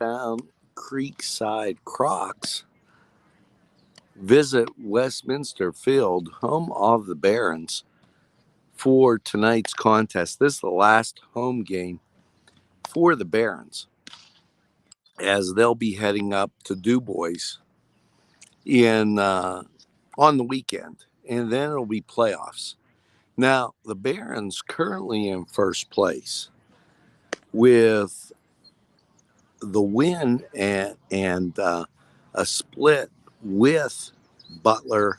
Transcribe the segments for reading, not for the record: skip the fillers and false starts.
Youngstown Creekside Crocs visit Westminster Field, home of the Barons, for tonight's contest. This is the last home game for the Barons, as they'll be heading up to Du Bois on the weekend, and then it'll be playoffs. Now, the Barons currently in first place with the win and a split with Butler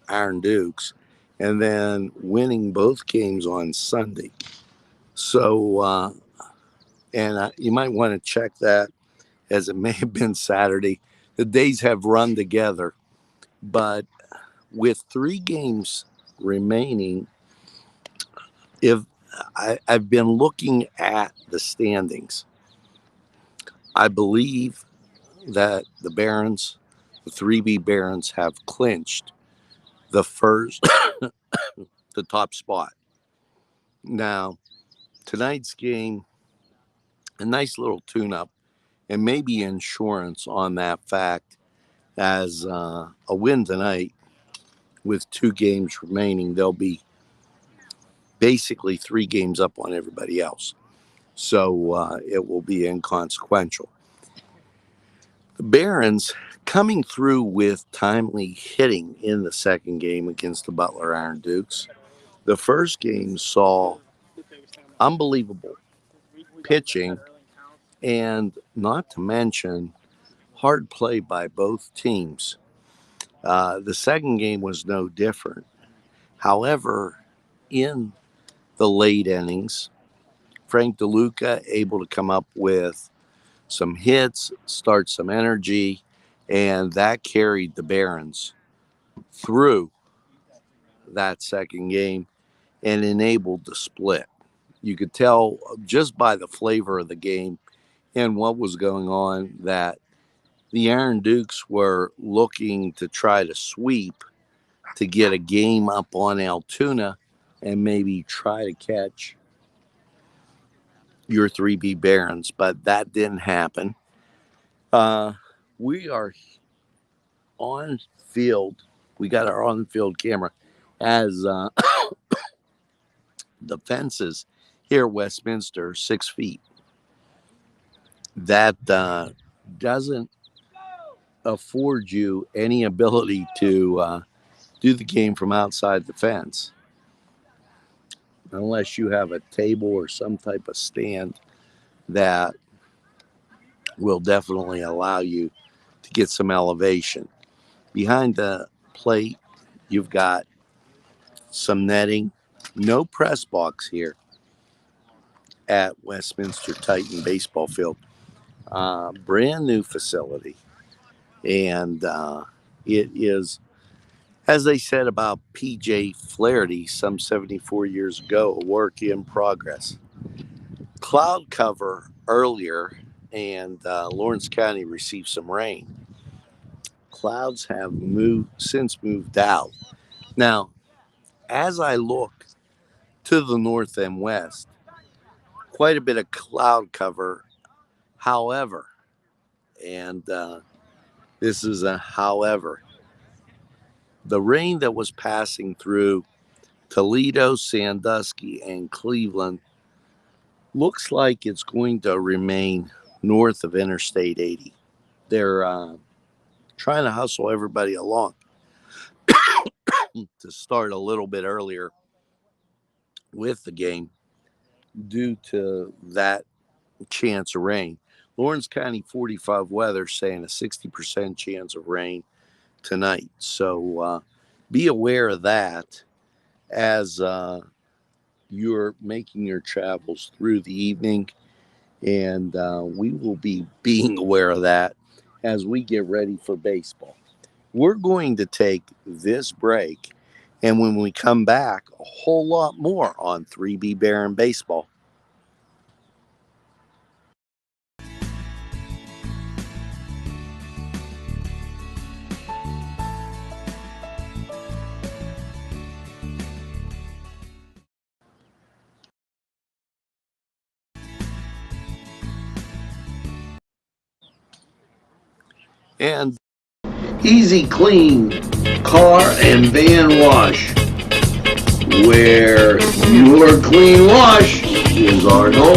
Iron Dukes, and then winning both games on Sunday. So, you might want to check that, as it may have been Saturday. The days have run together, but with 3 games remaining, if I've been looking at the standings, I believe that the Barons, the 3B Barons, have clinched the first, the top spot. Now, tonight's game, a nice little tune-up, and maybe insurance on that fact, as a win tonight with 2 games remaining, they'll be basically 3 games up on everybody else. So it will be inconsequential. The Barons coming through with timely hitting in the second game against the Butler Iron Dukes. The first game saw unbelievable pitching, and not to mention hard play by both teams. The second game was no different. However, in the late innings, Frank DeLuca able to come up with some hits, start some energy, and that carried the Barons through that second game and enabled the split. You could tell just by the flavor of the game and what was going on that the Iron Dukes were looking to try to sweep to get a game up on Altoona and maybe try to catch your 3B Barons, but that didn't happen. We are on field. We got our on-field camera as the fences here at Westminster 6 feet. That doesn't afford you any ability to do the game from outside the fence, unless you have a table or some type of stand that will definitely allow you to get some elevation. Behind the plate, you've got some netting. No press box here at Westminster Titan Baseball Field. Brand new facility. And it is, as they said about P.J. Flaherty some 74 years ago, a work in progress. Cloud cover earlier, and Lawrence County received some rain. Clouds have since moved out. Now, as I look to the north and west, quite a bit of cloud cover. However, and this is a however, the rain that was passing through Toledo, Sandusky, and Cleveland looks like it's going to remain north of Interstate 80. They're trying to hustle everybody along to start a little bit earlier with the game due to that chance of rain. Lawrence County 45 weather saying a 60% chance of rain tonight. So be aware of that as you're making your travels through the evening. And we will be being aware of that as we get ready for baseball. We're going to take this break, and when we come back, a whole lot more on 3B Baron Baseball. And Easy Clean Car and Van Wash, where your clean wash is our goal.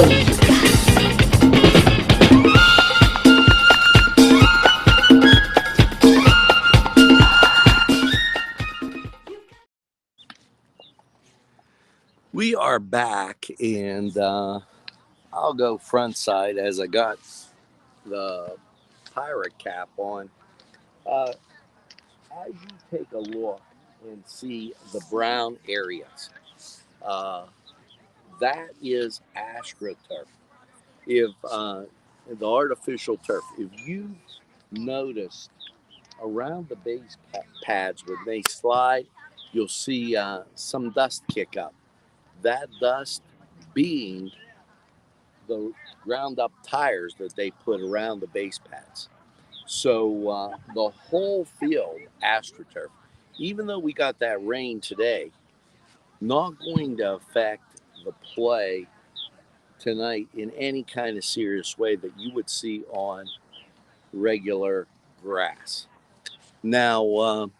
We are back, and I'll go front side as I got the pirate cap on. As you take a look and see the brown areas, uh, that is astroturf. If the artificial turf, if you notice around the base pads when they slide, you'll see some dust kick up. That dust being the ground up tires that they put around the base pads. So the whole field, AstroTurf, even though we got that rain today, not going to affect the play tonight in any kind of serious way that you would see on regular grass. Now,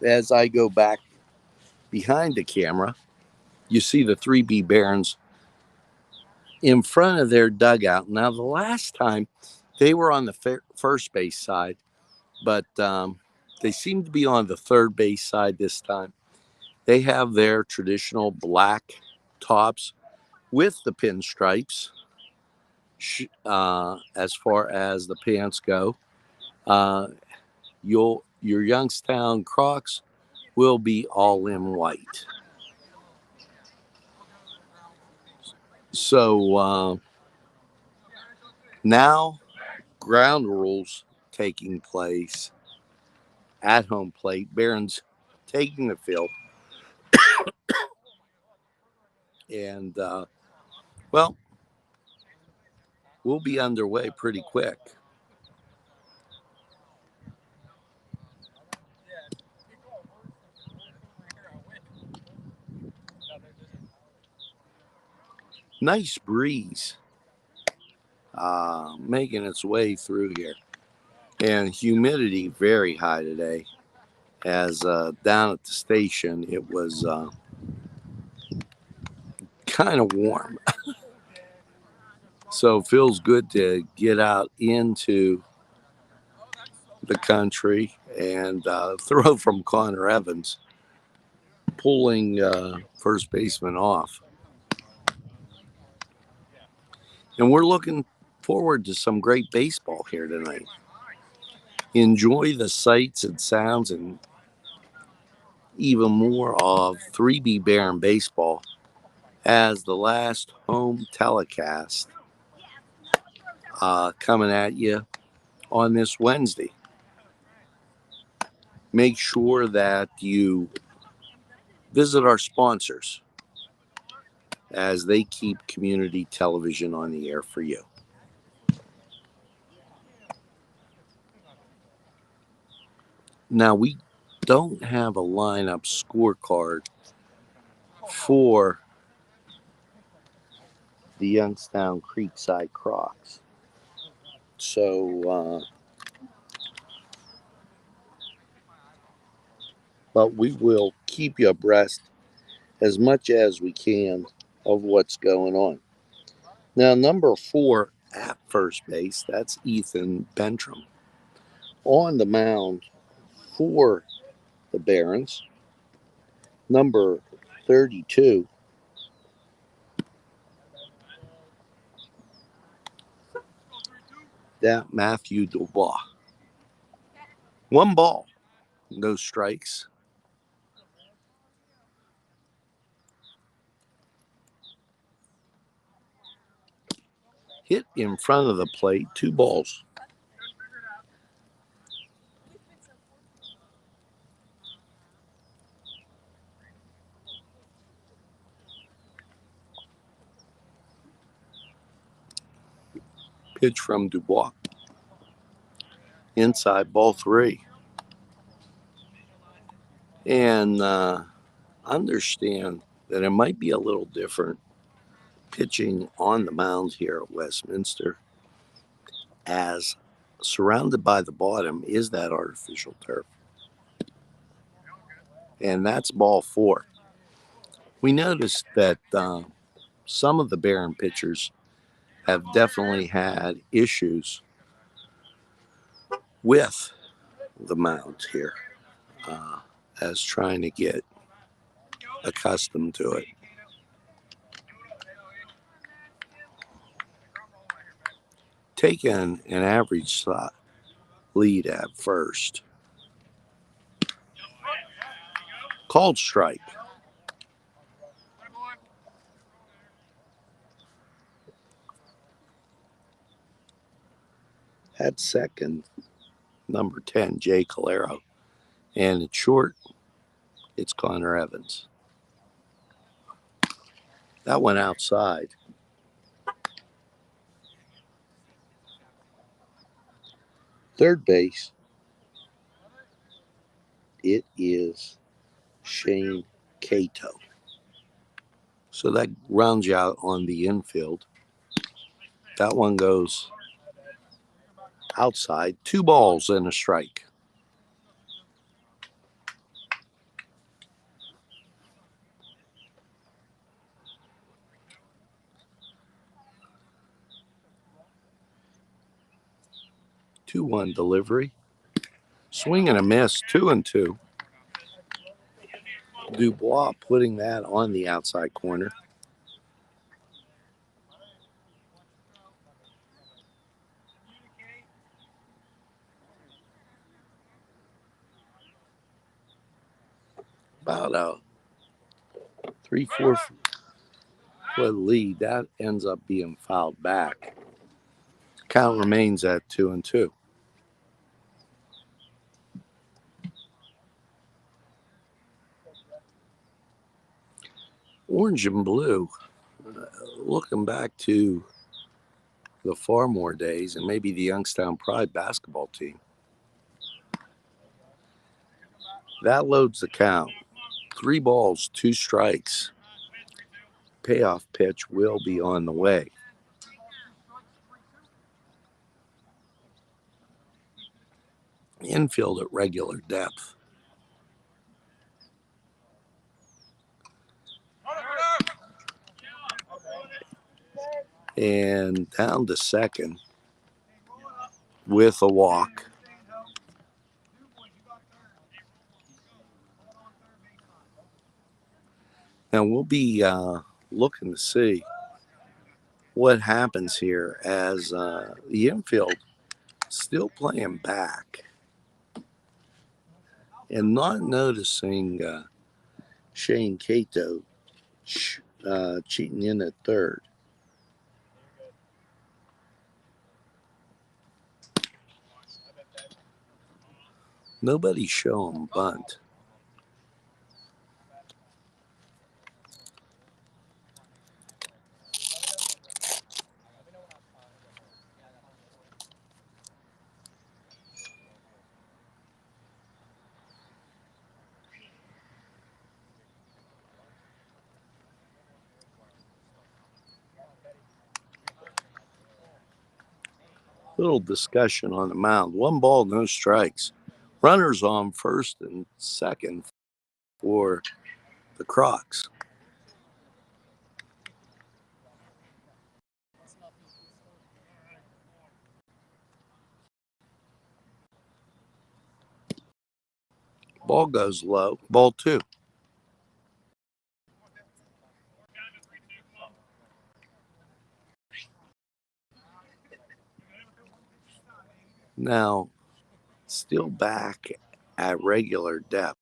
as I go back behind the camera, you see the 3B Barons in front of their dugout. Now, the last time they were on the first base side, but they seem to be on the third base side this time. They have their traditional black tops with the pinstripes as far as the pants go. Your Youngstown Crocs will be all in white. So now ground rules taking place at home plate. Barons taking the field. And, well, we'll be underway pretty quick. Nice breeze making its way through here. And humidity very high today. As down at the station, it was kind of warm. So it feels good to get out into the country and throw from Connor Evans, pulling first baseman off. And we're looking forward to some great baseball here tonight. Enjoy the sights and sounds and even more of 3B Baron baseball as the last home telecast coming at you on this Wednesday. Make sure that you visit our sponsors as they keep community television on the air for you. Now, we don't have a lineup scorecard for the Youngstown Creekside Crocs. So, but we will keep you abreast as much as we can of what's going on. Now, number 4 at first base, that's Ethan Bentram. On the mound for the Barons, number 32, that Matthew Dubois. 1 ball, no strikes. Hit in front of the plate, 2 balls. Pitch from Dubois. Inside, ball 3. And understand that it might be a little different pitching on the mound here at Westminster, as surrounded by the bottom is that artificial turf. And that's ball 4. We noticed that some of the Barron pitchers have definitely had issues with the mound here as trying to get accustomed to it. Taking an average lead at first. Called strike. At second, number 10, Jay Calero. And at short, it's Connor Evans. That went outside. Third base, it is Shane Cato. So that rounds you out on the infield. That one goes outside. 2 balls and a strike. Two one delivery. Swing and a miss. 2-2. Dubois putting that on the outside corner. About a 3-4 foot lead. That ends up being fouled back. Count remains at 2-2. Orange and blue. Looking back to the Farmore days and maybe the Youngstown Pride basketball team. That loads the count. 3 balls, 2 strikes. Payoff pitch will be on the way. Infield at regular depth. And down to second with a walk. Now we'll be looking to see what happens here as the infield still playing back and not noticing Shane Cato cheating in at third. Nobody's showing bunt. Little discussion on the mound. 1 ball, no strikes. Runners on first and second for the Crocs. Ball goes low. Ball 2. Now, still back at regular depth.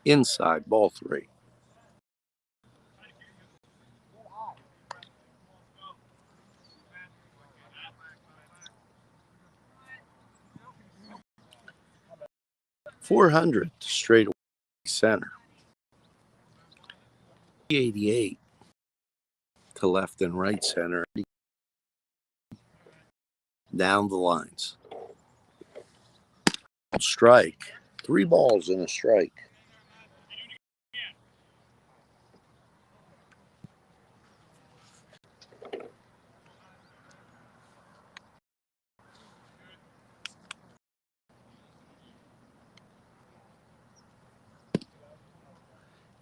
Inside, ball 3. .400 straight away center. 88 to left and right center. Down the lines. Strike. 3 balls and a strike.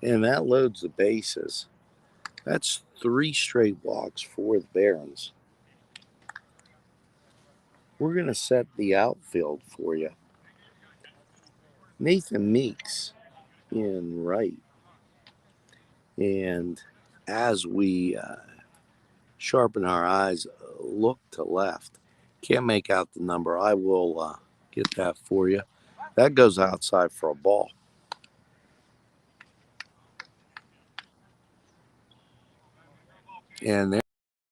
And that loads the bases. That's 3 straight walks for the Barons. We're going to set the outfield for you. Nathan Meeks in right. And as we sharpen our eyes, look to left. Can't make out the number. I will get that for you. That goes outside for a ball. And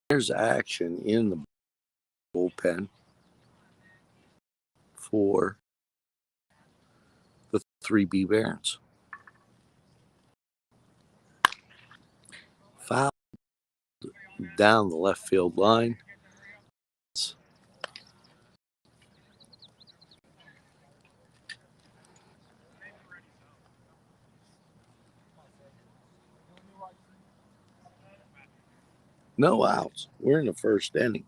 there's action in the bullpen for the 3B Barons. Foul down the left field line. No outs. We're in the first inning.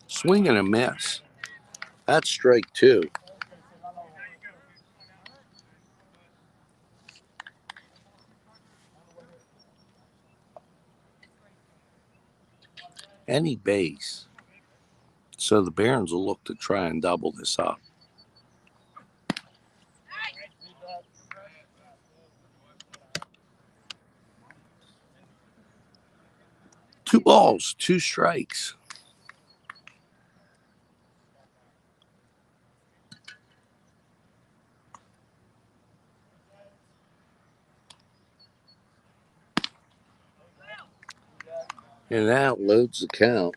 Swing and a miss. That's strike 2. Any base. So the Barons will look to try and double this up. Two balls, 2 strikes. And that loads the count.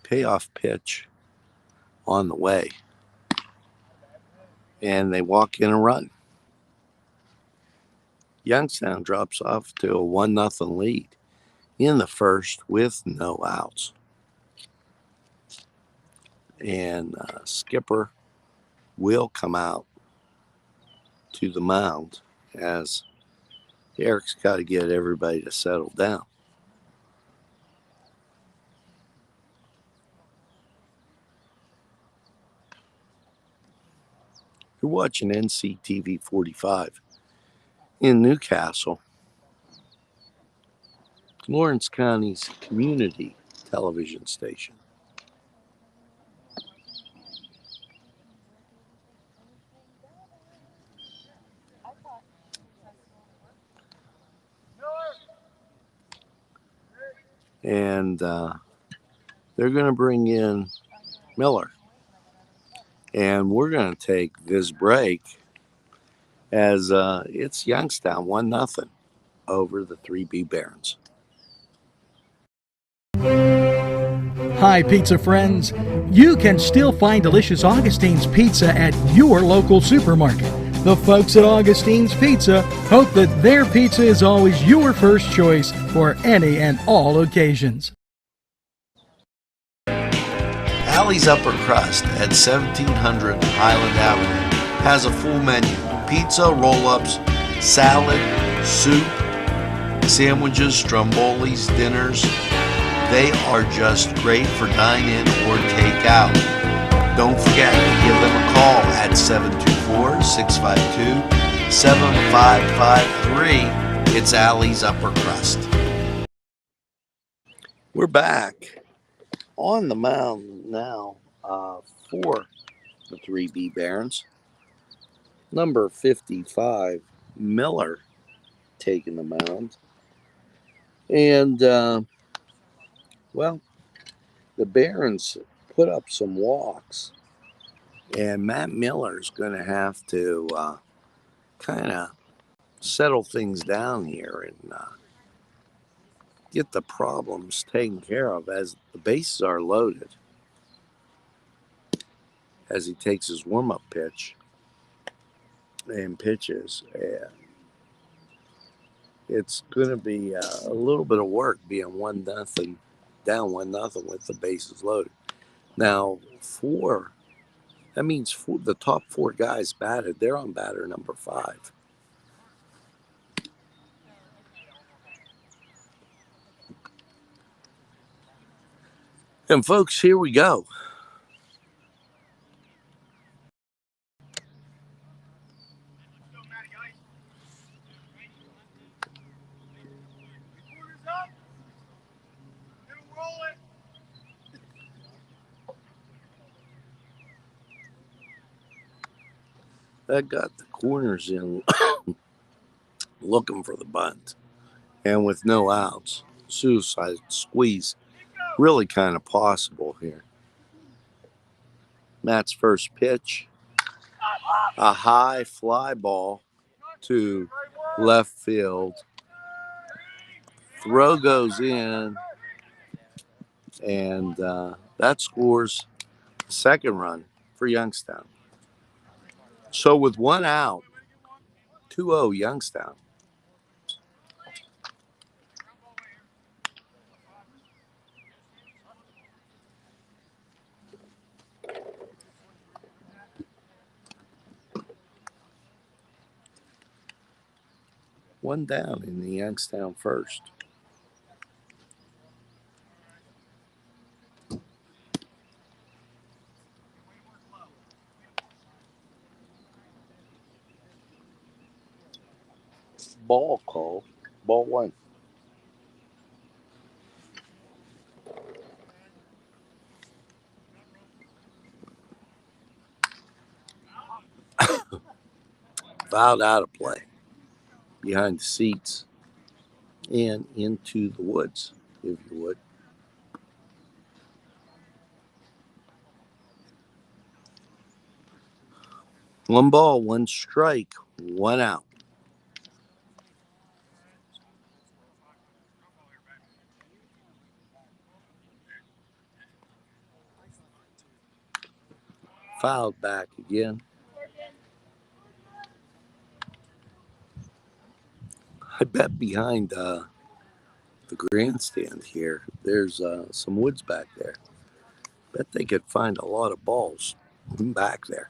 Payoff pitch on the way. And they walk in a run. Youngstown drops off to a 1-0 lead in the first with no outs. And Skipper will come out to the mound as Eric's got to get everybody to settle down. You're watching NCTV45 in Newcastle, Lawrence County's community television station. And they're going to bring in Miller. And we're going to take this break as it's Youngstown 1-0 over the 3B Barons. Hi, pizza friends. You can still find delicious Augustine's Pizza at your local supermarket. The folks at Augustine's Pizza hope that their pizza is always your first choice for any and all occasions. Allie's Upper Crust at 1700 Highland Avenue has a full menu. Pizza, roll-ups, salad, soup, sandwiches, strombolis, dinners. They are just great for dine-in or take-out. Don't forget to give them a call at 724-652-7553. It's Allie's Upper Crust. We're back on the mound now for the 3B Barons. Number 55, Miller, taking the mound. And, well, the Barons put up some walks. And Matt Miller's going to have to kind of settle things down here and get the problems taken care of as the bases are loaded. As he takes his warm-up pitch and pitches. And it's going to be a little bit of work being 1-0, down 1-0 with the bases loaded. Now, that means the top 4 guys batted. They're on batter number 5. And folks, here we go. That got the corners in looking for the bunt. And with no outs, suicide squeeze really kind of possible here. Matt's first pitch, a high fly ball to left field. Throw goes in, and that scores the second run for Youngstown. So with one out, 2-0 Youngstown. One down in the Youngstown first. Ball call. Ball one. Fouled out of play. Behind the seats and into the woods, if you would. One ball, one strike, one out. Fouled back again. I bet behind the grandstand here, there's some woods back there. Bet they could find a lot of balls back there.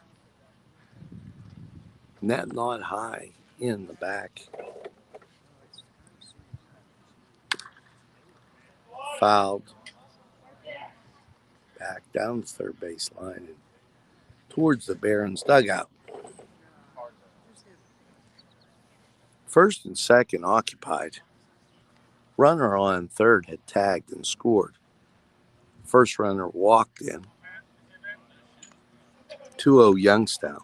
Net not high in the back. Fouled back down the third base line and towards the Barons dugout. First and second occupied. Runner on third had tagged and scored. First runner walked in. 2-0 Youngstown.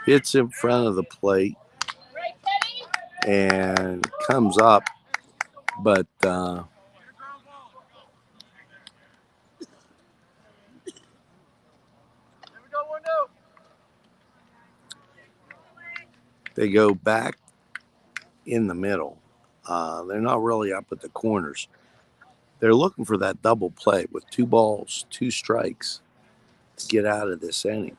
Hits in front of the plate and comes up, but they go back in the middle. They're not really up at the corners. They're looking for that double play with 2 balls, 2 strikes to get out of this inning.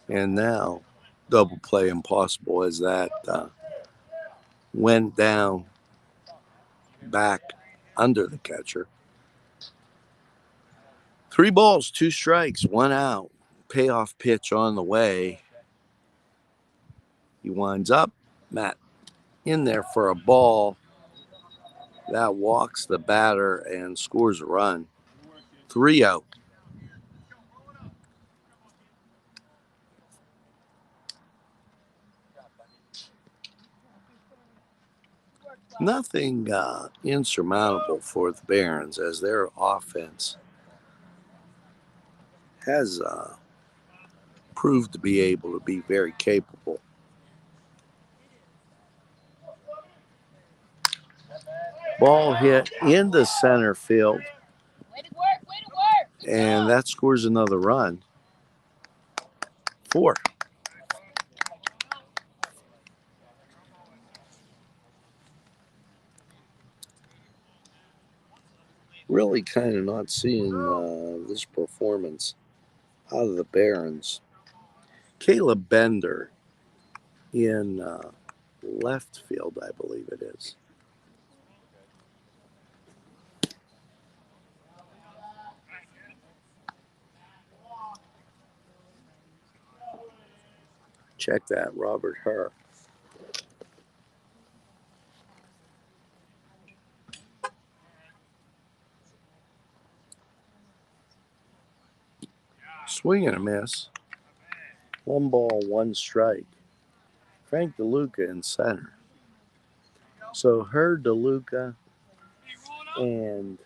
And now, double play impossible as that went down back under the catcher. 3 balls, 2 strikes, 1 out. Payoff pitch on the way. He winds up, Matt, in there for a ball. That walks the batter and scores a run. 3 out. Nothing insurmountable for the Barons as their offense has proved to be able to be very capable. Ball hit into center field. And that scores another run. 4. Really kind of not seeing this performance out of the Barons. Caleb Bender in left field, I believe it is. Check that, Robert Herr. Swing and a miss. 1 ball, 1 strike. Frank DeLuca in center. So Herr, DeLuca, and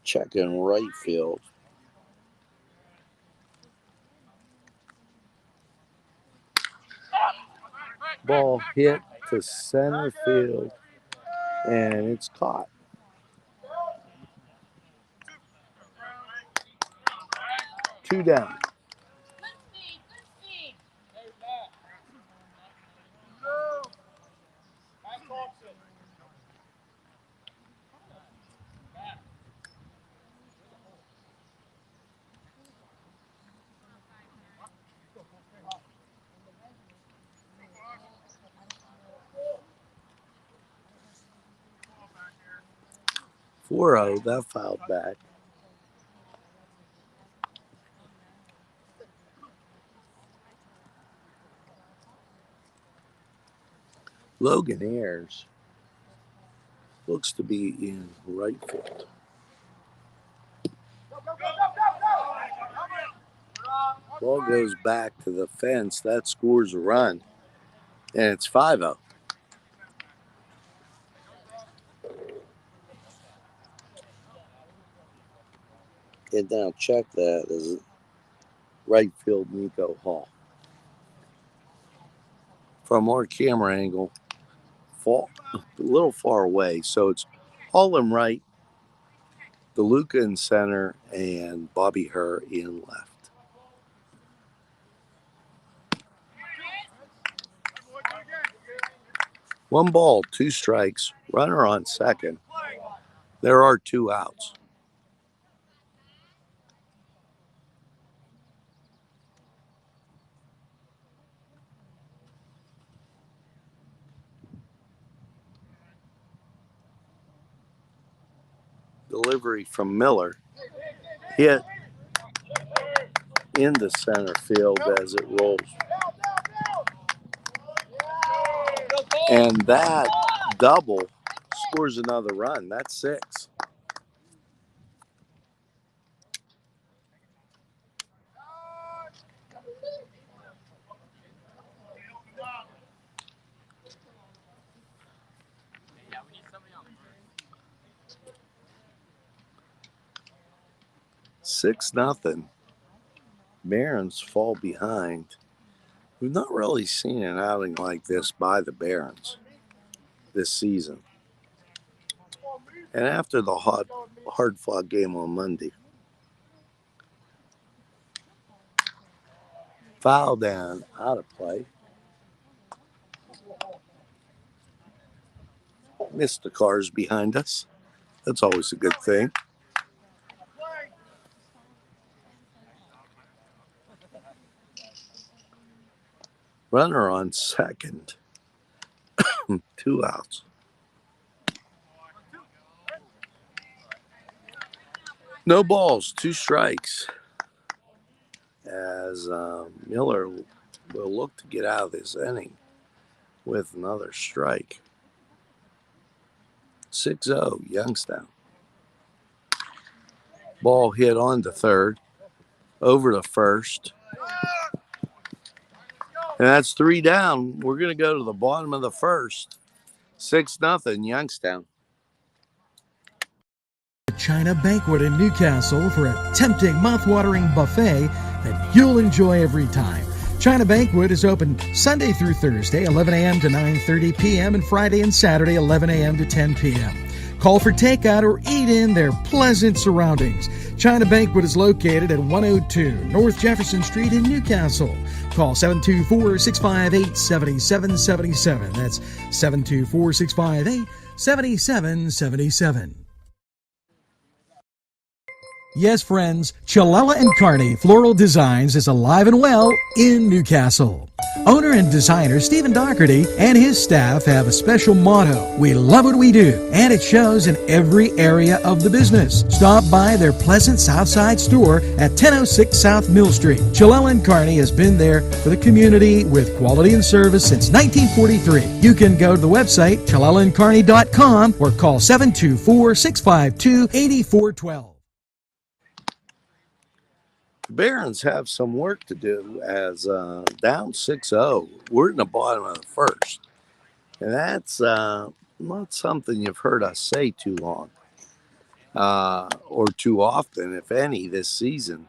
check in right field. Ball hit to center field, and it's caught. Two down. Four 0, that fouled back. Logan Ayers looks to be in right field. Ball goes back to the fence. That scores a run, and it's 5-0. And now check that as right field Nico Hall. From our camera angle, a little far away, so it's Hall in right, DeLuca in center, and Bobby Herr in left. One ball, 2 strikes, runner on second. There are 2 outs. Delivery from Miller, hit into center field as it rolls. And that double scores another run. That's 6. Six nothing. Barons fall behind. We've not really seen an outing like this by the Barons this season. And after the hard-fought game on Monday. Foul down, out of play. Missed the cars behind us. That's always a good thing. Runner on second. 2 outs. No balls, 2 strikes. As Miller will look to get out of this inning with another strike. 6-0, Youngstown. Ball hit on to third, over to first. And that's 3 down. We're going to go to the bottom of the first. 6-0, Youngstown. China Banquet in Newcastle for a tempting, mouth-watering buffet that you'll enjoy every time. China Banquet is open Sunday through Thursday, 11 a.m. to 9:30 p.m., and Friday and Saturday, 11 a.m. to 10 p.m. Call for takeout or eat in their pleasant surroundings. China Banquet is located at 102 North Jefferson Street in Newcastle. Call 724-658-7777. That's 724-658-7777. Yes, friends, Chilella & Carney Floral Designs is alive and well in Newcastle. Owner and designer Stephen Doherty and his staff have a special motto: we love what we do, and it shows in every area of the business. Stop by their pleasant Southside store at 1006 South Mill Street. Chalel & Carney has been there for the community with quality and service since 1943. You can go to the website chalelandcarney.com or call 724-652-8412. Barons have some work to do as down 6-0. We're in the bottom of the first. And that's not something you've heard us say too long or too often, if any, this season.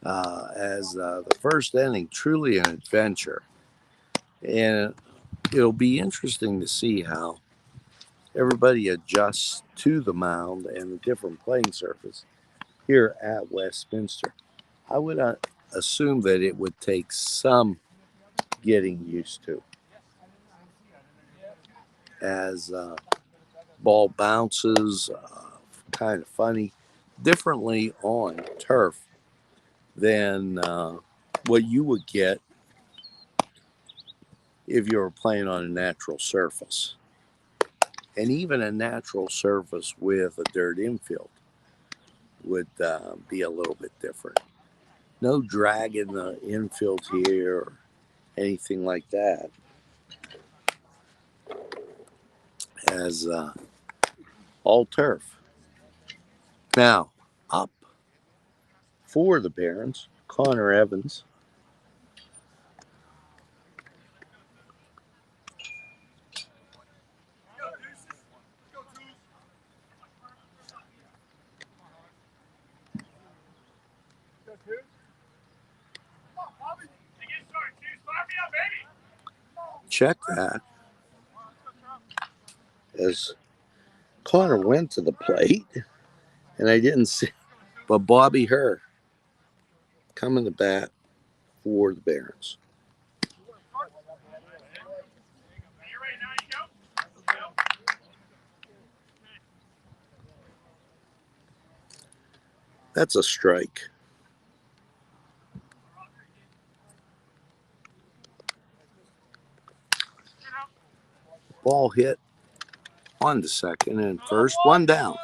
As the first inning, truly an adventure. And it'll be interesting to see how everybody adjusts to the mound and the different playing surface here at Westminster. I would assume that it would take some getting used to as ball bounces kind of funny, differently on turf than what you would get if you were playing on a natural surface. And even a natural surface with a dirt infield would be a little bit different. No drag in the infield here or anything like that, as all turf. Now, up for the Barons, Connor Evans. Check that. As Connor went to the plate, and I didn't see, but Bobby Herr coming to bat for the Barons. That's a strike. Ball hit on the second and first, one down.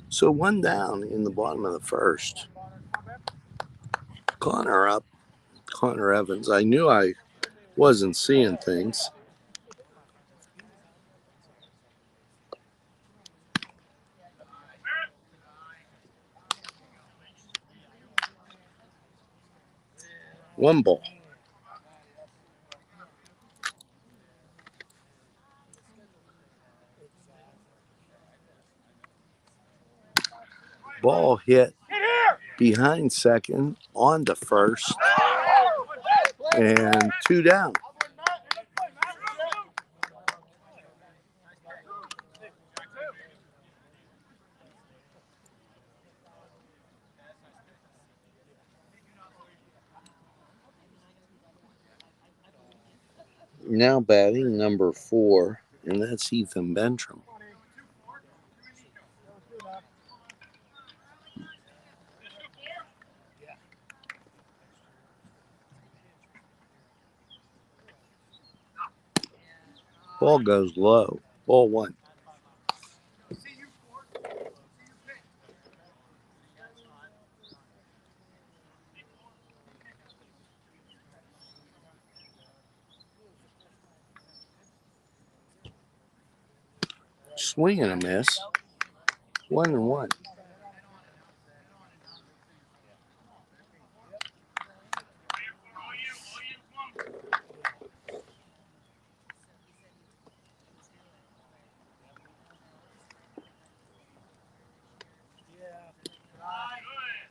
So one down in the bottom of the first. Connor up, Connor Evans. I knew I wasn't seeing things. One ball. Ball hit behind second, on to first, and two down. Now batting number 4, and that's Ethan Bentram. Ball goes low. Ball 1. Swing and a miss. 1-1.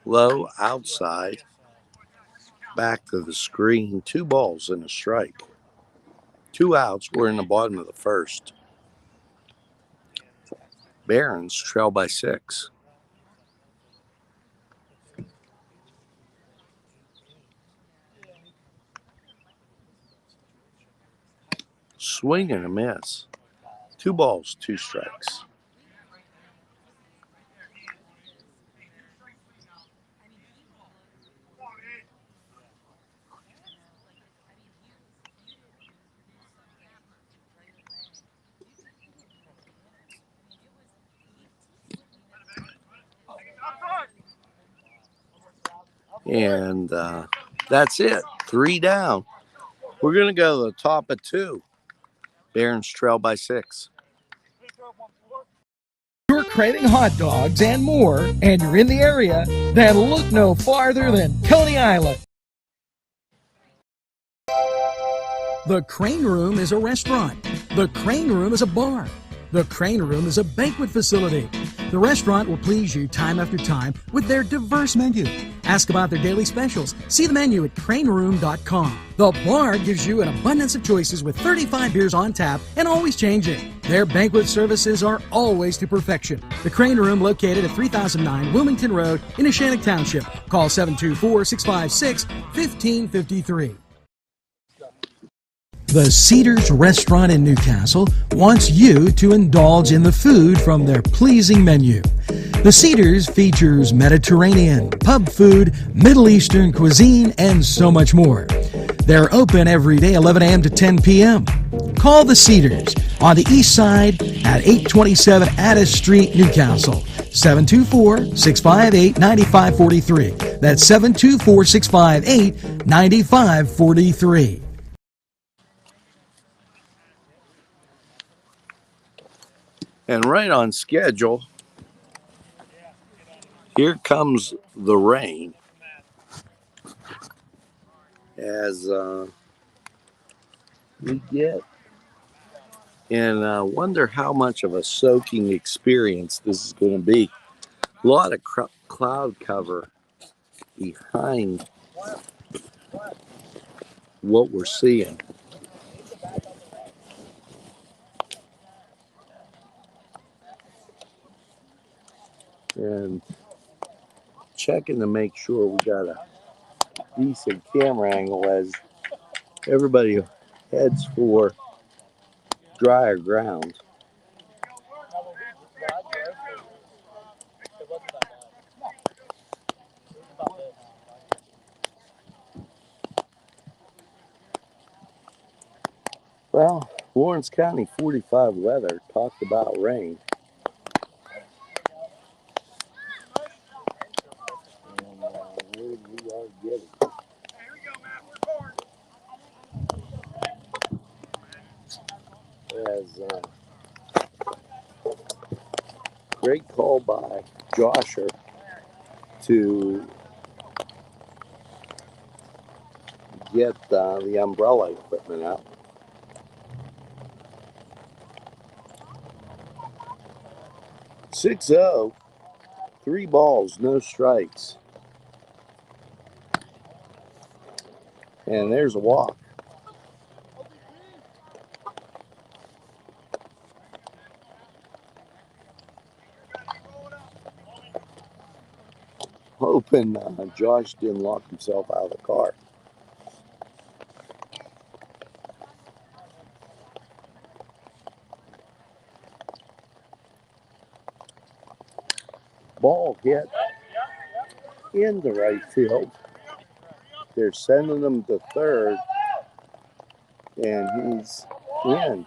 Low outside. Back to the screen. 2 balls and a strike. 2 outs. We're in the bottom of the first. Barons trail by 6. Swing and a miss. 2 balls, 2 strikes. And that's it. 3 down. We're going to go to the top of 2. Barons trail by 6. You're craving hot dogs and more, and you're in the area, then look no farther than Coney Island. The Crane Room is a restaurant. The Crane Room is a bar. The Crane Room is a banquet facility. The restaurant will please you time after time with their diverse menu. Ask about their daily specials. See the menu at craneroom.com. The bar gives you an abundance of choices with 35 beers on tap and always changing. Their banquet services are always to perfection. The Crane Room, located at 3009 Wilmington Road in Neshannock Township. Call 724-656-1553. The Cedars Restaurant in Newcastle wants you to indulge in the food from their pleasing menu. The Cedars features Mediterranean, pub food, Middle Eastern cuisine, and so much more. They're open every day 11 a.m. to 10 p.m. Call the Cedars on the east side at 827 Addis Street, Newcastle. 724-658-9543. That's 724-658-9543. And right on schedule, here comes the rain as we get. And I wonder how much of a soaking experience this is going to be. A lot of cloud cover behind what we're seeing. And checking to make sure we got a decent camera angle as everybody heads for drier ground. Well, Lawrence County 45 weather talked about rain. And we are getting. As great call by Josher to get the umbrella equipment out. 6-0, 3 balls, no strikes. And there's a walk. Hoping Josh didn't lock himself out of the car. Ball hit in the right field. They're sending him to third, and he's in.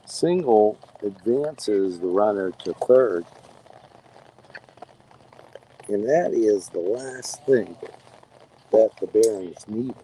Single advances the runner to third, and that is the last thing that the Barons needed.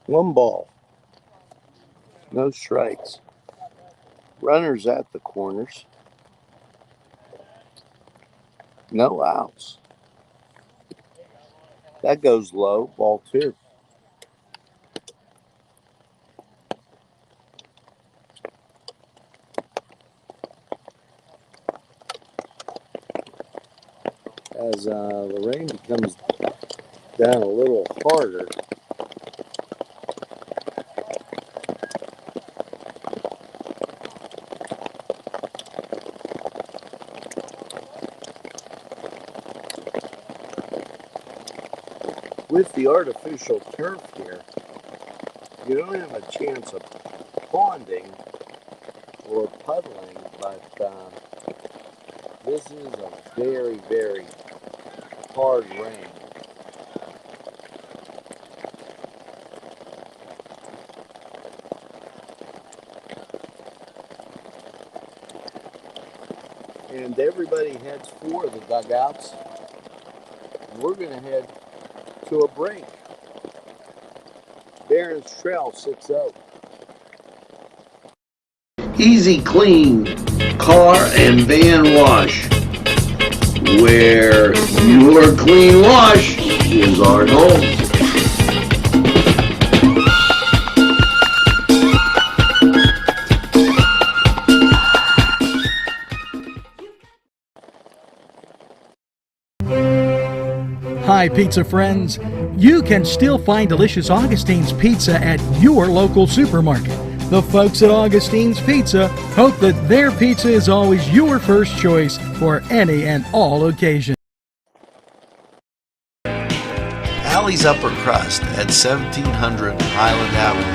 One ball, no strikes. Runners at the corners, no outs. That goes low, ball 2. as the rain becomes down a little harder. With the artificial turf here, you don't have a chance of ponding or puddling, but this is a very, very hard rain. And everybody heads for the dugouts. We're going to head to a break. Barron's Trail 6-0. Easy Clean Car and Van Wash, where your clean wash is our goal. Hi, pizza friends. You can still find delicious Augustine's Pizza at your local supermarket. The folks at Augustine's Pizza hope that their pizza is always your first choice for any and all occasions. Allie's Upper Crust at 1700 Highland Avenue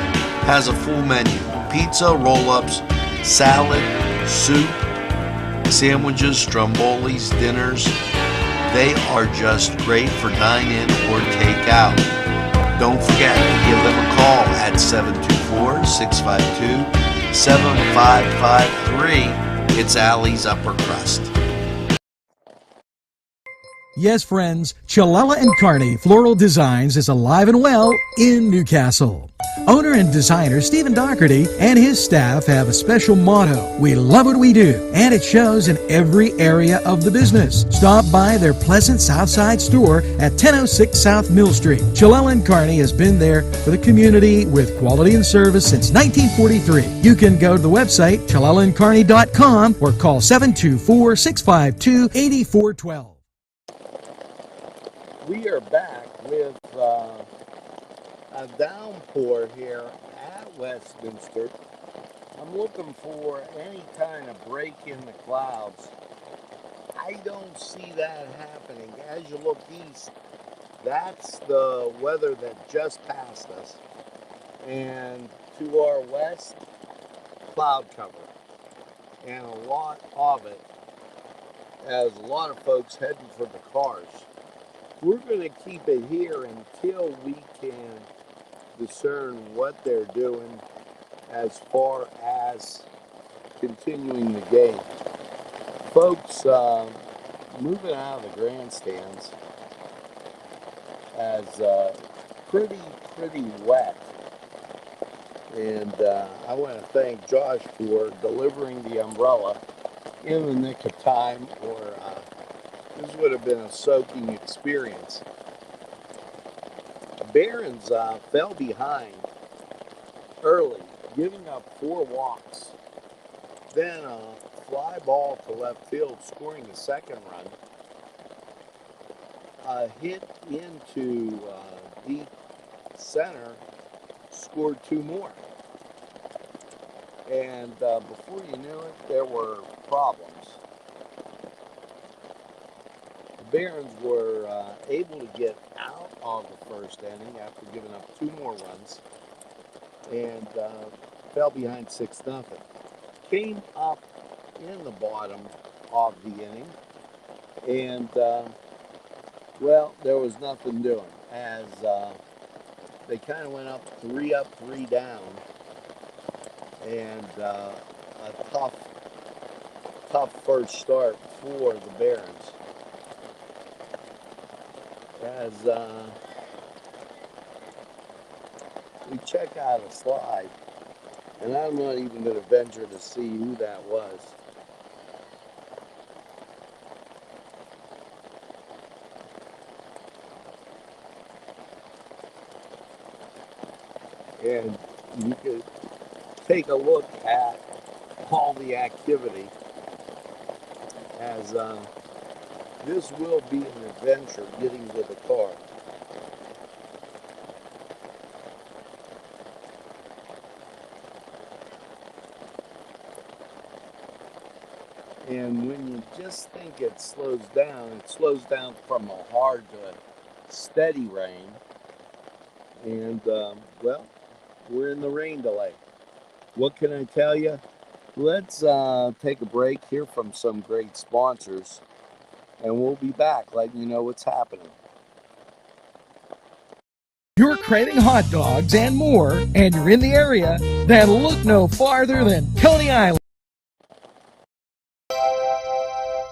has a full menu: pizza, roll-ups, salad, soup, sandwiches, strombolis, dinners. They are just great for dine-in or take-out. Don't forget to give them a call at 724-652-7553. It's Allie's Upper Crust. Yes, friends, Chalella and Carney Floral Designs is alive and well in Newcastle. Owner and designer Stephen Doherty and his staff have a special motto: we love what we do, and it shows in every area of the business. Stop by their pleasant Southside store at 1006 South Mill Street. Chalella and Carney has been there for the community with quality and service since 1943. You can go to the website chalellaandcarney.com or call 724-652-8412. We are back with a downpour here at Westminster. I'm looking for any kind of break in the clouds. I don't see that happening. As you look east, that's the weather that just passed us. And to our west, cloud cover. And a lot of it, as a lot of folks heading for the cars. We're going to keep it here until we can discern what they're doing as far as continuing the game. Folks moving out of the grandstands as pretty wet. And I want to thank Josh for delivering the umbrella in the nick of time, or this would have been a soaking experience. Barron's fell behind early, giving up 4 walks. Then a fly ball to left field, scoring the second run. A hit into deep center, scored 2 more. And before you knew it, there were problems. Barons were able to get out of the first inning after giving up 2 more runs and fell behind 6-0. Came up in the bottom of the inning, and well, there was nothing doing as they kind of went up, 3 down, and a tough first start for the Barons. As we check out a slide, and I'm not even going to venture to see who that was. And you could take a look at all the activity as This will be an adventure getting to the car. And when you just think it slows down from a hard to steady rain. And, well, we're in the rain delay. What can I tell you? Let's take a break, hear from some great sponsors, and we'll be back letting you know what's happening. You're craving hot dogs and more, and you're in the area, then look no farther than Coney Island.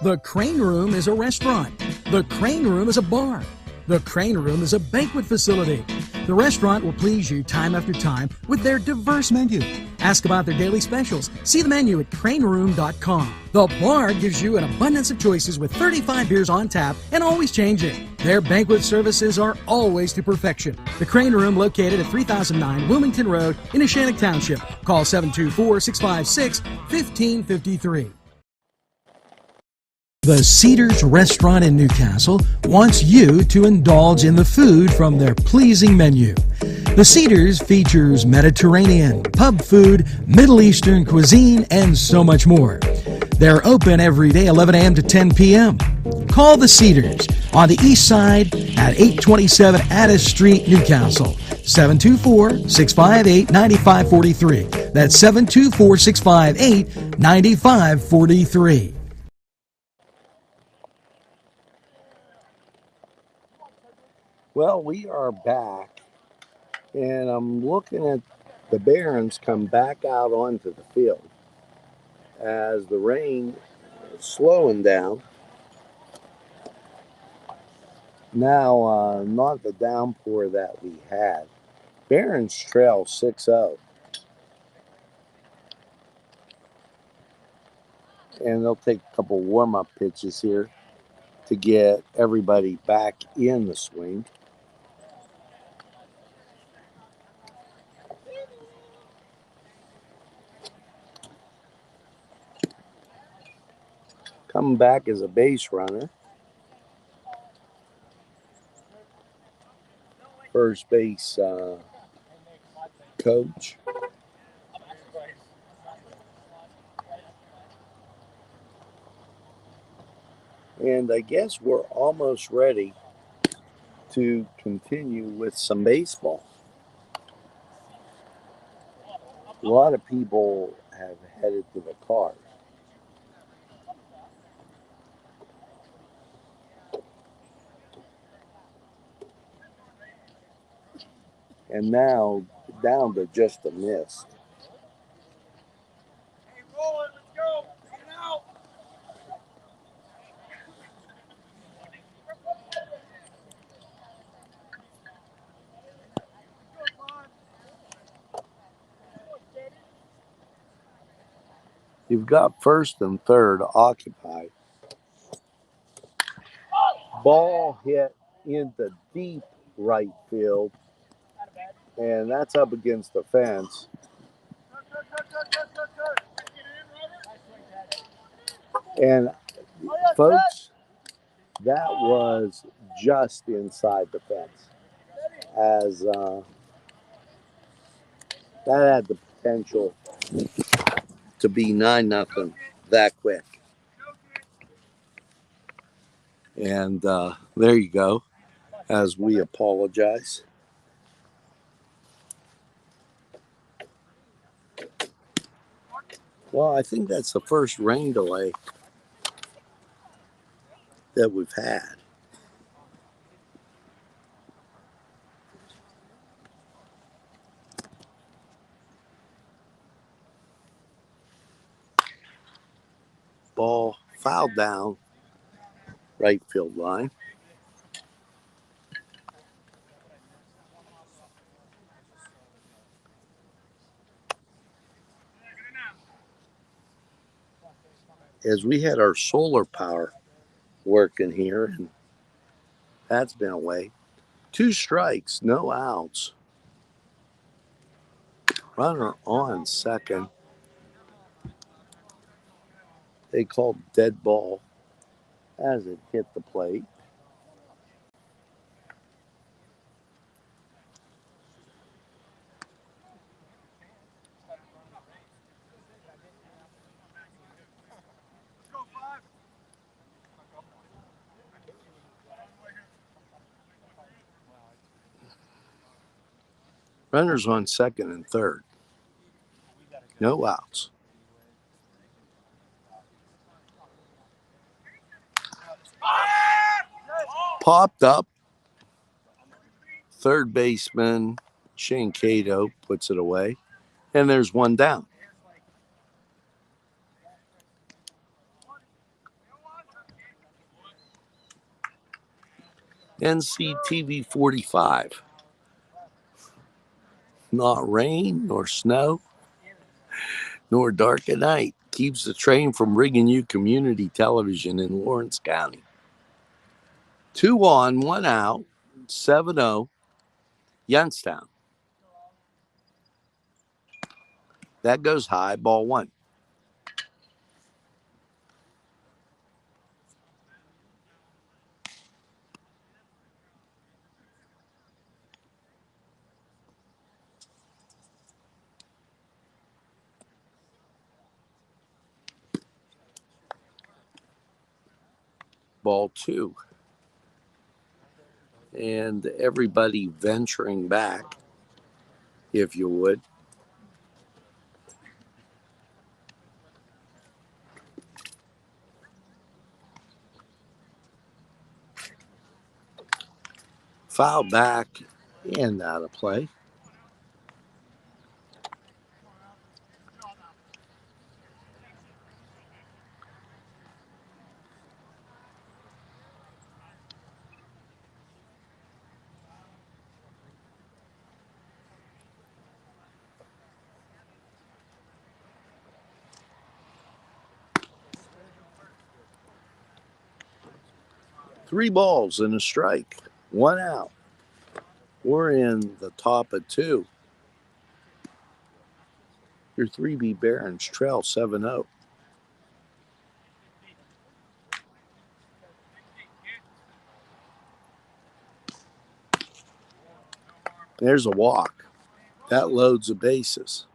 The Crane Room is a restaurant. The Crane Room is a bar. The Crane Room is a banquet facility. The restaurant will please you time after time with their diverse menu. Ask about their daily specials. See the menu at craneroom.com. The bar gives you an abundance of choices with 35 beers on tap and always changing. Their banquet services are always to perfection. The Crane Room, located at 3009 Wilmington Road in Neshannock Township. Call 724-656-1553. The Cedars Restaurant in Newcastle wants you to indulge in the food from their pleasing menu. The Cedars features Mediterranean, pub food, Middle Eastern cuisine, and so much more. They're open every day, 11 a.m. to 10 p.m. Call the Cedars on the east side at 827 Addis Street, Newcastle. 724-658-9543. That's 724-658-9543. Well, we are back, and I'm looking at the Barons come back out onto the field as the rain is slowing down. Now, not the downpour that we had. Barons trail 6-0. And they'll take a couple warm-up pitches here to get everybody back in the swing. Coming back as a base runner. First base coach. And I guess we're almost ready to continue with some baseball. A lot of people have headed to the cars. And now down to just a mist. Hey, rolling, let's go. Get out. You've got first and third occupied. Ball hit into deep right field, and that's up against the fence. And folks, that was just inside the fence, as that had the potential to be 9-0 that quick. And there you go, as we apologize. Well, I think that's the first rain delay that we've had. Ball fouled down right field line. As we had our solar power working here, and that's been away. 2 strikes, no outs. Runner on second. They called dead ball. as it hit the plate. Runners on second and third. No outs. Popped up. Third baseman Shane Cato puts it away. And there's one down. NCTV45. Not rain, nor snow, nor dark at night. Keeps the train from rigging you community television in Lawrence County. 2 on, 1 out, 7-0, Youngstown. That goes high, ball 1. Ball 2. And everybody venturing back, if you would. Foul back and out of play. Three balls and a strike. 1 out. We're in the top of 2. Your 3B Barons trail 7-0. There's a walk. That loads the bases.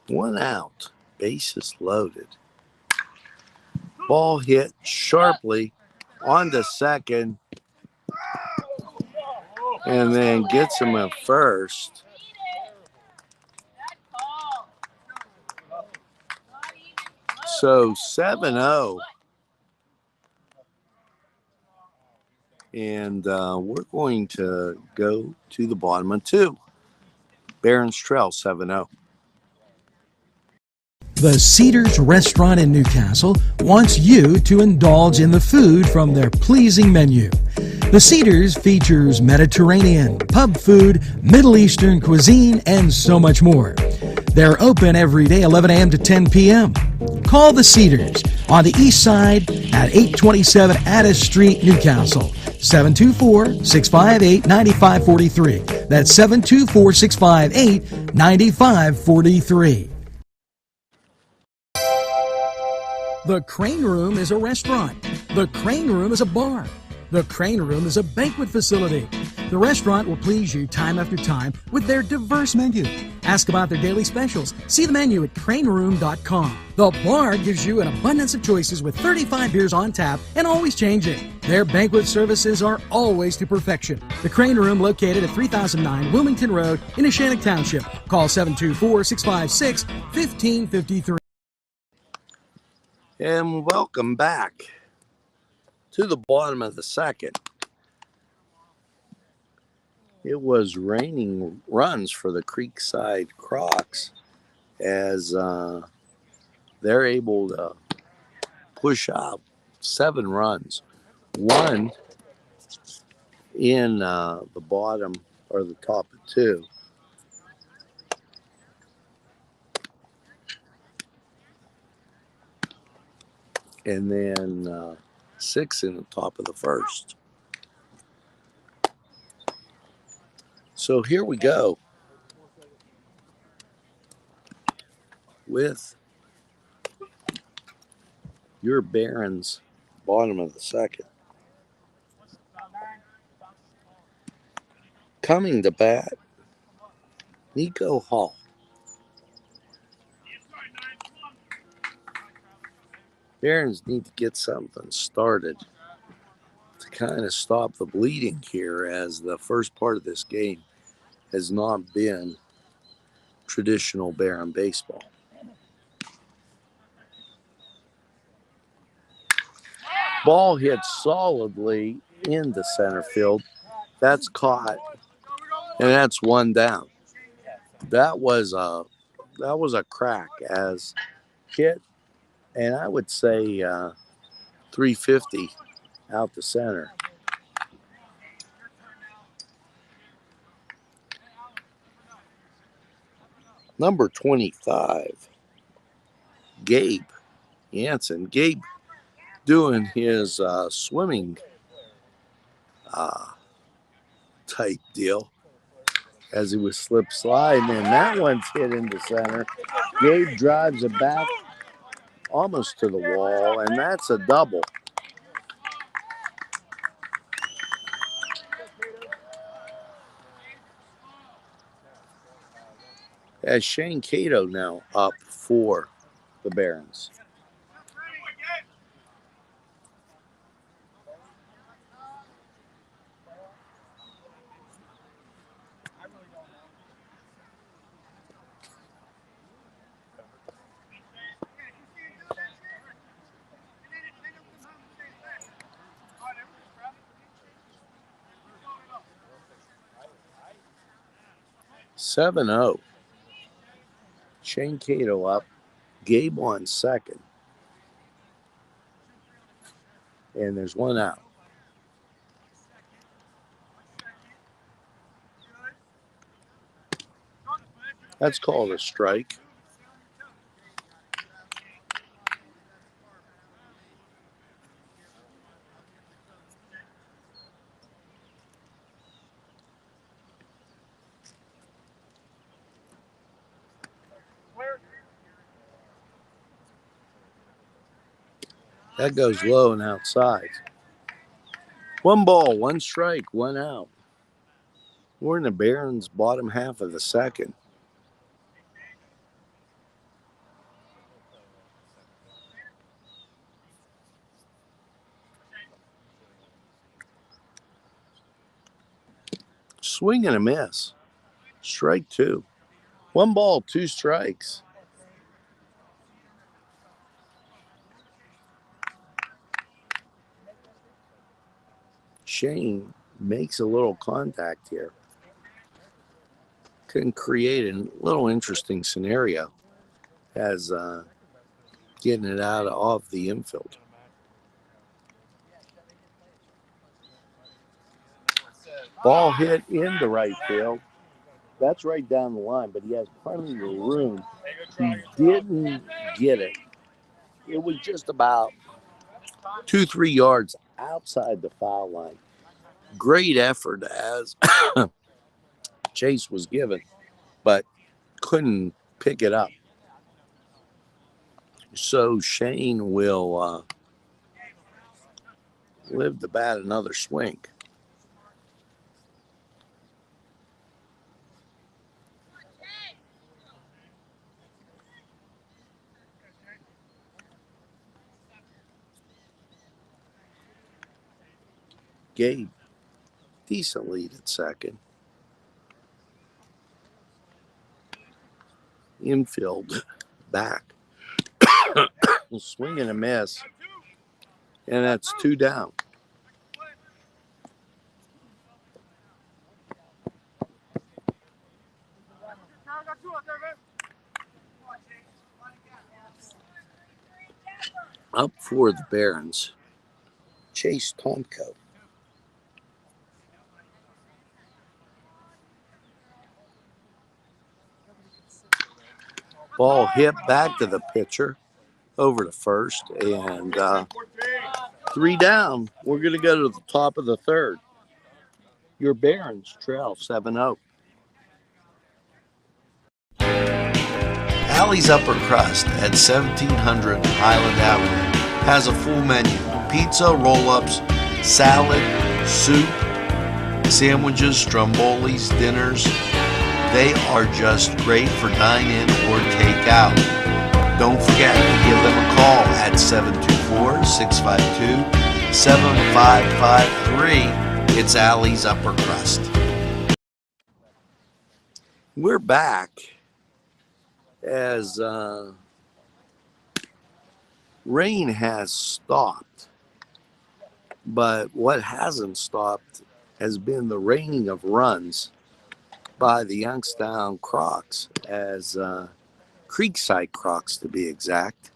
One out. Bases loaded. Ball hit sharply onto second. And then gets him at first. So 7-0. And we're going to go to the bottom of 2. Barons Trail 7-0. The Cedars Restaurant in Newcastle wants you to indulge in the food from their pleasing menu. The Cedars features Mediterranean, pub food, Middle Eastern cuisine, and so much more. They're open every day, 11 a.m. to 10 p.m. Call the Cedars on the east side at 827 Addis Street, Newcastle. 724-658-9543. That's 724-658-9543. The Crane Room is a restaurant. The Crane Room is a bar. The Crane Room is a banquet facility. The restaurant will please you time after time with their diverse menu. Ask about their daily specials. See the menu at craneroom.com. The bar gives you an abundance of choices with 35 beers on tap and always changing. Their banquet services are always to perfection. The Crane Room, located at 3009 Wilmington Road in Ashannock Township. Call 724-656-1553. And welcome back to the bottom of the second. It was raining runs for the Creekside Crocs as they're able to push out 7 runs. 1 in the bottom or the top of 2. and then 6 in the top of the first. So here we go with your Barons, bottom of the second. Coming to bat, Nico Hall. Barons need to get something started to kind of stop the bleeding here, as the first part of this game has not been traditional Baron baseball. Ball hit solidly into center field. That's caught, and that's one down. That was a crack as hit, and I would say 350 out the center. Number 25, Gabe Jansen. Gabe doing his swimming type deal as he was slip sliding, and that one's hit into center. Gabe drives it back almost to the wall, and that's a double. As Shane Cato now up for the Barons. Seven 0. Shane Cato up. Gabe on second. And there's one out. That's called a strike. That goes low and outside. One ball, one strike, one out. We're in the Barons' bottom half of the second. Swing and a miss. Strike two. One ball, two strikes. Shane makes a little contact here. Can create a little interesting scenario as getting it out of the infield. Ball hit into right field. That's right down the line, but he has plenty of room. He didn't get it. It was just about 2-3 yards outside the foul line. Great effort as Chase was given, but couldn't pick it up. So Shane will live to bat another swing. Gabe, decent lead at second. Infield back. Swing and a miss. And that's two down. Up for the Barons, Chase Tomko. Ball hit back to the pitcher. over to first, and 3 down. We're going to go to the top of the third. Your Barons trail 7-0. Allie's Upper Crust at 1700 Highland Avenue has a full menu: pizza, roll-ups, salad, soup, sandwiches, strombolis, dinners. They are just great for dine-in or take-out. Don't forget to give them a call at 724-652-7553. It's Allie's Upper Crust. We're back as rain has stopped, but what hasn't stopped has been the raining of runs by the Youngstown Crocs, as Creekside Crocs to be exact,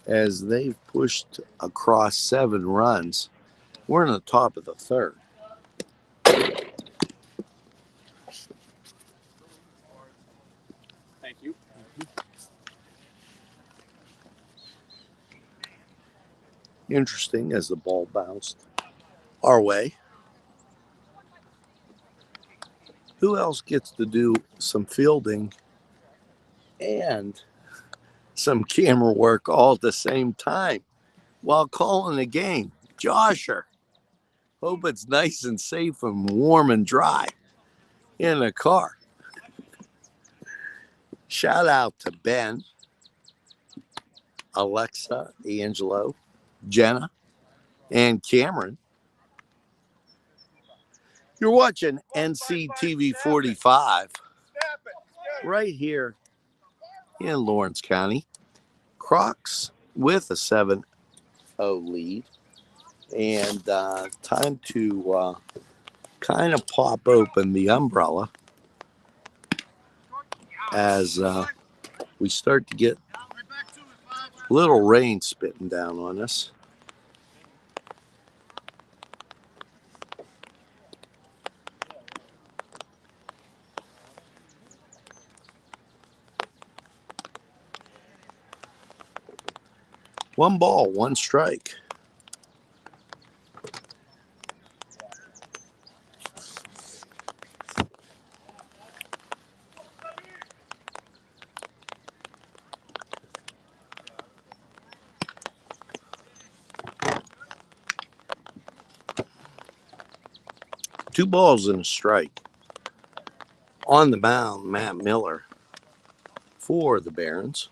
as they've pushed across 7 runs. We're in the top of the third. Thank you. Interesting as the ball bounced our way. Who else gets to do some fielding and some camera work all at the same time while calling the game? Josher. Hope it's nice and safe and warm and dry in the car. Shout out to Ben, Alexa, Angelo, Jenna, and Cameron. You're watching NCTV45 right here in Lawrence County. Crocs with a 7-0 lead. And time to kind of pop open the umbrella as we start to get a little rain spitting down on us. One ball, one strike. Two balls and a strike. On the mound, Matt Miller for the Barons.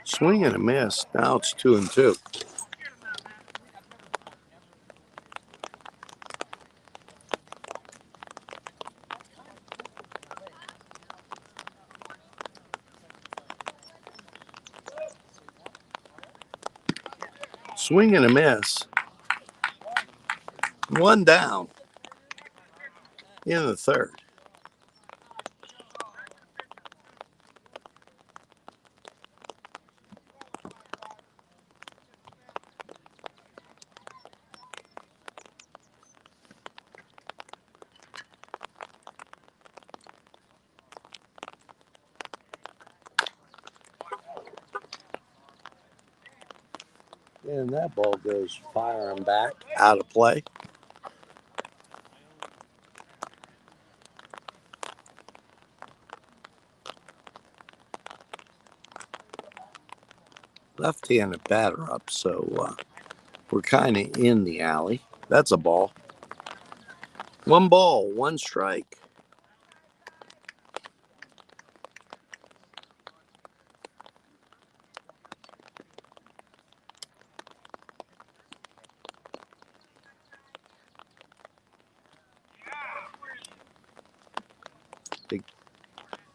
Swing and a miss. Now it's 2-2. Swing and a miss. 1 down in the third. And that ball goes firing back out of play. Left-handed batter up, so we're kind of in the alley. That's a ball. 1 ball, 1 strike. The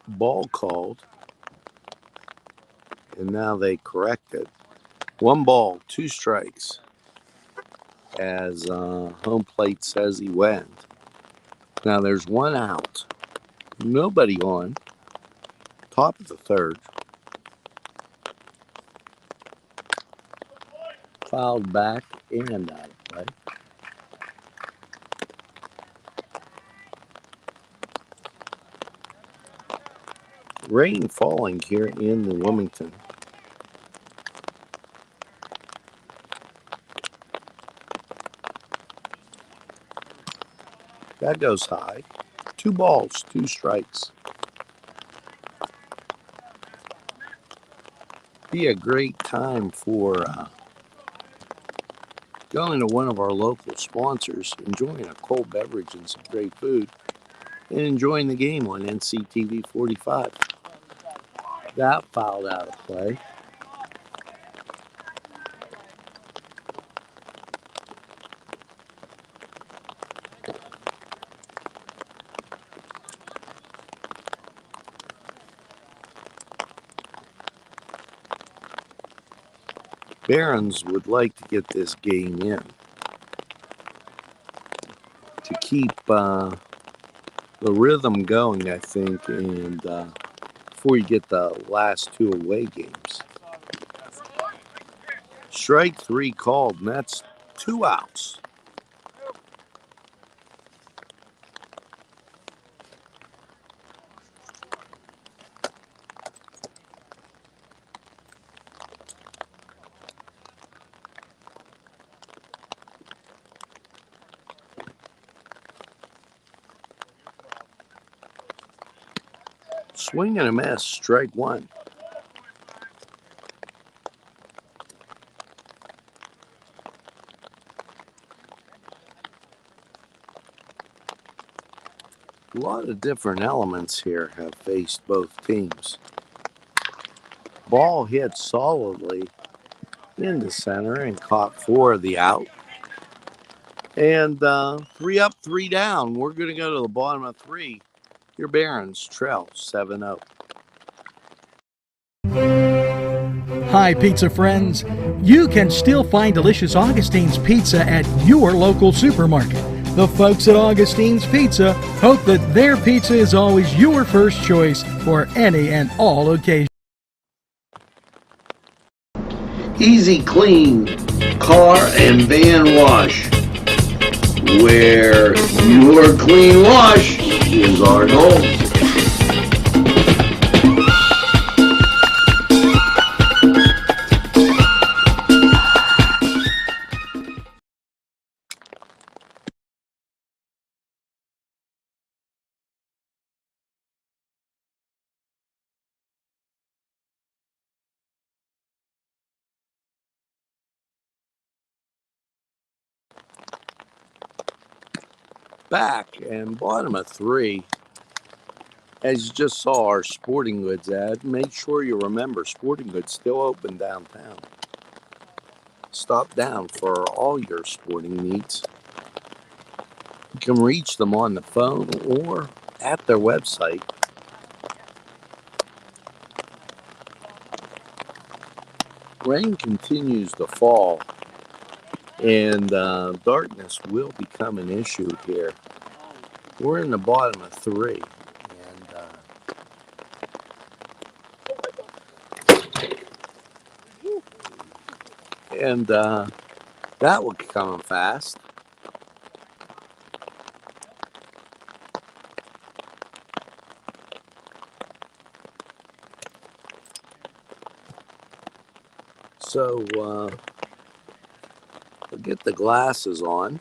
ball called, and now they correct it. 1 ball, 2 strikes, as home plate says he went. Now there's 1 out. Nobody on. Top of the third. Fouled back and out of play. Rain falling here in the Wilmington. That goes high. 2 balls, 2 strikes. Be a great time for going to one of our local sponsors, enjoying a cold beverage and some great food, and enjoying the game on NCTV45. That fouled out of play. Barons would like to get this game in to keep the rhythm going, I think, and before you get the last 2 away games. Strike 3 called, and that's 2 outs. Swing and a miss, strike 1. A lot of different elements here have faced both teams. Ball hit solidly into center and caught for the out. And 3 up, 3 down. We're going to go to the bottom of 3. Your Barons trail 7-0. Hi, pizza friends. You can still find delicious Augustine's Pizza at your local supermarket. The folks at Augustine's Pizza hope that their pizza is always your first choice for any and all occasions. Easy Clean Car and Van Wash, where your clean wash is our goal. Back and bottom of 3. As you just saw our sporting goods ad, make sure you remember sporting goods still open downtown. Stop down for all your sporting needs. You can reach them on the phone or at their website. Rain continues to fall, and darkness will become an issue here. We're in the bottom of 3, and that will be coming fast. So we'll get the glasses on.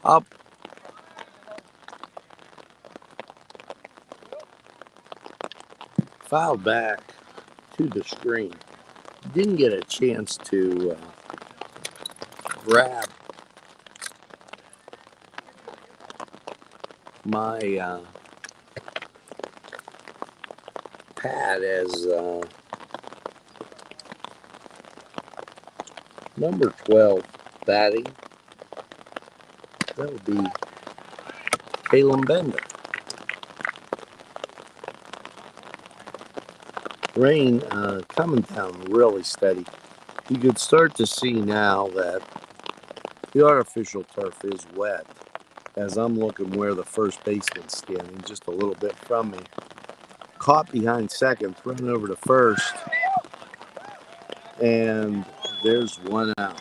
Up. Fouled back to the screen. Didn't get a chance to grab my pad as number 12 batting. That would be Caleb Bender. Rain coming down really steady. You could start to see now that the artificial turf is wet, as I'm looking where the first baseman's standing, just a little bit from me. Caught behind second, thrown over to first, and there's 1 out.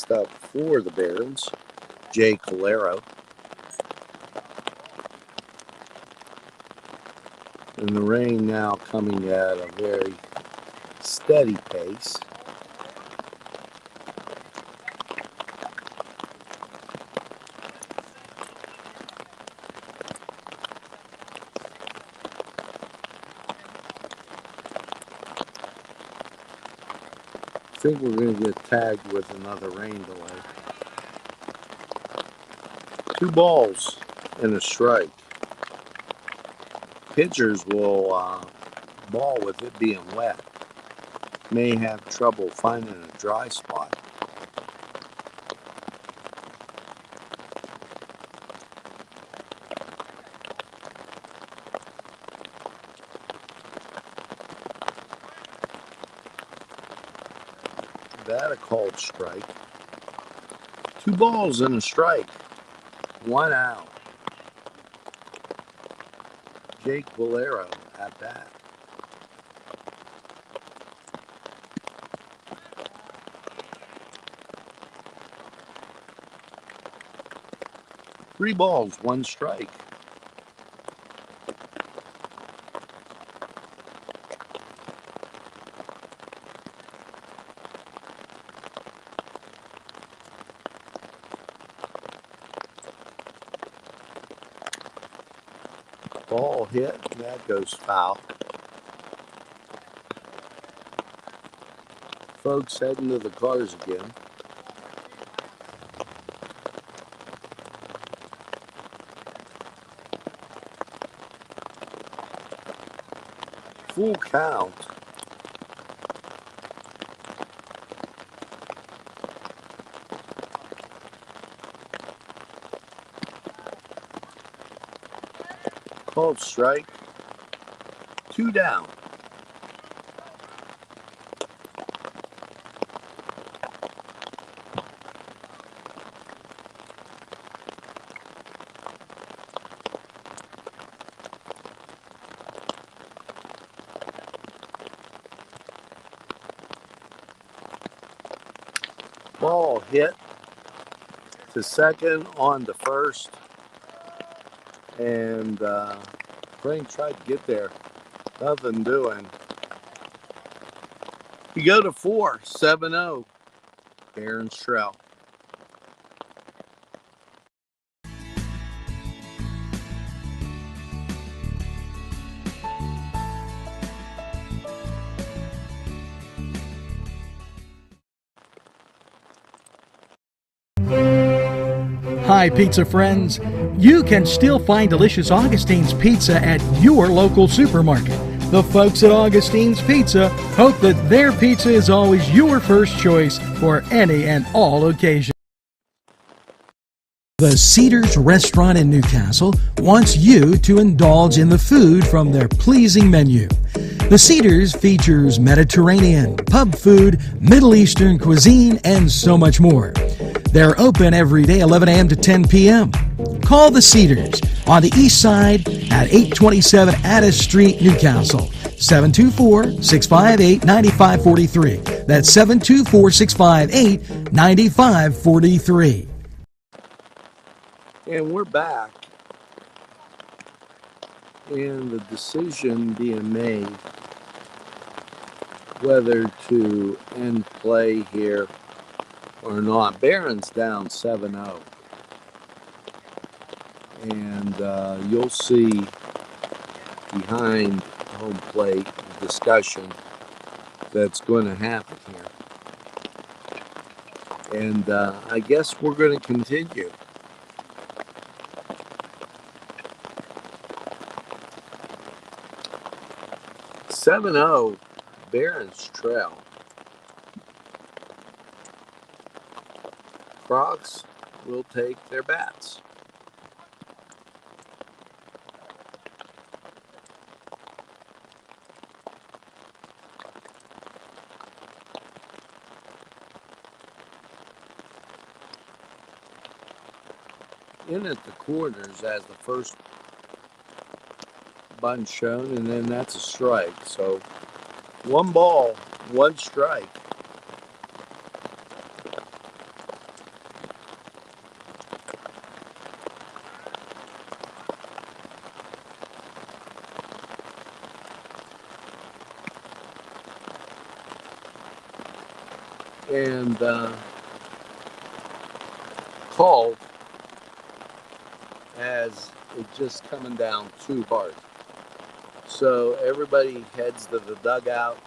Next up for the Barons, Jay Calero. And the rain now coming at a very steady pace. I think we're going to get tagged with another rain delay. 2 balls and a strike. Pitchers will ball with it being wet. May have trouble finding a dry spot. That a called strike. 2 balls and a strike. 1 out. Jake Valero at bat. Three balls, 1 strike. Ball hit, and that goes foul. Folks heading to the cars again. Full count. Called strike. 2 down. Ball hit to second, on to first, and Frank tried to get there. Nothing doing. You go to 4, 7-0. Barons trail. Hi, pizza friends. You can still find delicious Augustine's Pizza at your local supermarket. The folks at Augustine's Pizza hope that their pizza is always your first choice for any and all occasions. The Cedars Restaurant in Newcastle wants you to indulge in the food from their pleasing menu. The Cedars features Mediterranean, pub food, Middle Eastern cuisine, and so much more. They're open every day, 11 a.m. to 10 p.m. Call the Cedars on the east side at 827 Addis Street, Newcastle. 724-658-9543. That's 724-658-9543. And we're back. And the decision being made whether to end play here or not. Barron's down 7-0. And you'll see behind home plate discussion that's going to happen here. And I guess we're going to continue. (7-0) Barron's trail. Crocs will take their bats. In at the corners as the first button shown, and then that's a strike. So 1 ball, 1 strike. and called as it just coming down too hard. So everybody heads to the dugout,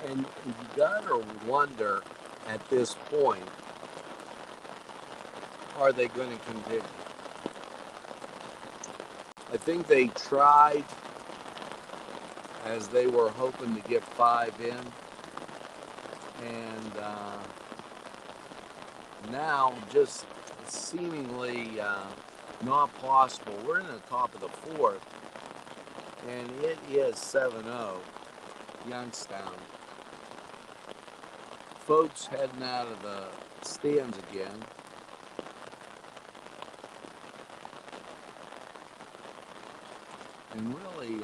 and you gotta wonder at this point, are they going to continue? I think they tried as they were hoping to get 5 in, and now just seemingly not possible. We're in the top of the 4th, and it is 7-0 Youngstown. Folks heading out of the stands again. And really,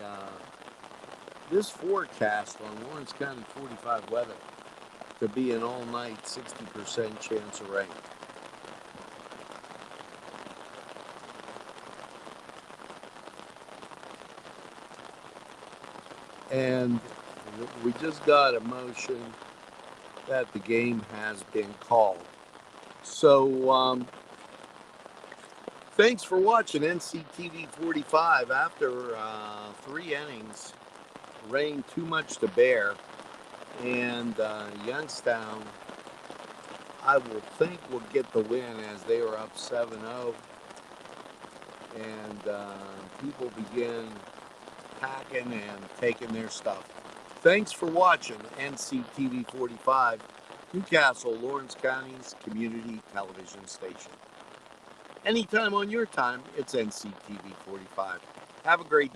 this forecast on Lawrence County 45 weather to be an all-night 60% chance of rain. And we just got a motion that the game has been called. So thanks for watching NCTV45. After 3 innings, rain too much to bear, and Youngstown, I will think, will get the win as they were up 7-0, and people begin packing and taking their stuff. Thanks for watching NCTV45, Newcastle, Lawrence County's community television station. Anytime on your time, it's NCTV45. Have a great day.